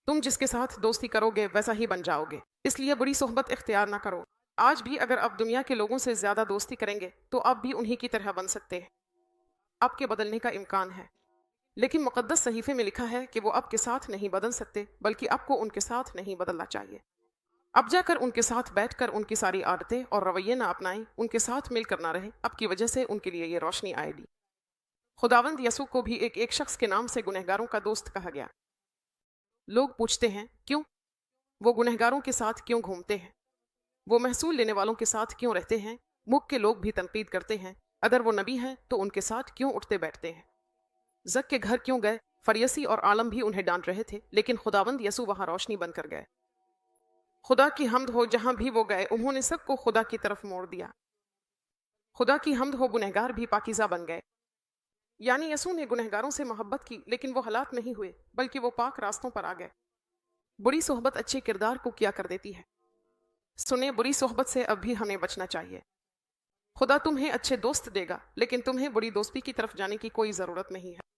تم جس کے ساتھ دوستی کرو گے ویسا ہی بن جاؤ گے، اس لیے بری صحبت اختیار نہ کرو۔ آج بھی اگر آپ دنیا کے لوگوں سے زیادہ دوستی کریں گے تو آپ بھی انہی کی طرح بن سکتے ہیں۔ آپ کے بدلنے کا امکان ہے، لیکن مقدس صحیفے میں لکھا ہے کہ وہ آپ کے ساتھ نہیں بدل سکتے، بلکہ آپ کو ان کے ساتھ نہیں بدلنا چاہیے۔ اب جا کر ان کے ساتھ بیٹھ کر ان کی ساری عادتیں اور رویے نہ اپنائیں، ان کے ساتھ مل کر نہ رہیں، آپ کی وجہ سے ان کے لیے یہ روشنی آئے گی۔ خداوند یسوع کو بھی ایک شخص کے نام سے گنہگاروں کا دوست کہا گیا۔ لوگ پوچھتے ہیں کیوں؟ وہ گنہگاروں کے ساتھ کیوں گھومتے ہیں؟ وہ محصول لینے والوں کے ساتھ کیوں رہتے ہیں؟ ملک کے لوگ بھی تنقید کرتے ہیں، اگر وہ نبی ہیں تو ان کے ساتھ کیوں اٹھتے بیٹھتے ہیں؟ زک کے گھر کیوں گئے؟ فریسی اور عالم بھی انہیں ڈانٹ رہے تھے، لیکن خداوند یسوع وہاں روشنی بن کر گئے۔ خدا کی حمد ہو، جہاں بھی وہ گئے انہوں نے سب کو خدا کی طرف موڑ دیا۔ خدا کی حمد ہو، گنہگار بھی پاکیزہ بن گئے۔ یعنی یسوع نے گنہگاروں سے محبت کی، لیکن وہ ہلاک نہیں ہوئے، بلکہ وہ پاک راستوں پر آ گئے۔ بری صحبت اچھے کردار کو کیا کر دیتی ہے۔ سنیں، بری صحبت سے اب بھی ہمیں بچنا چاہیے۔ خدا تمہیں اچھے دوست دے گا، لیکن تمہیں بری دوستی کی طرف جانے کی کوئی ضرورت نہیں ہے۔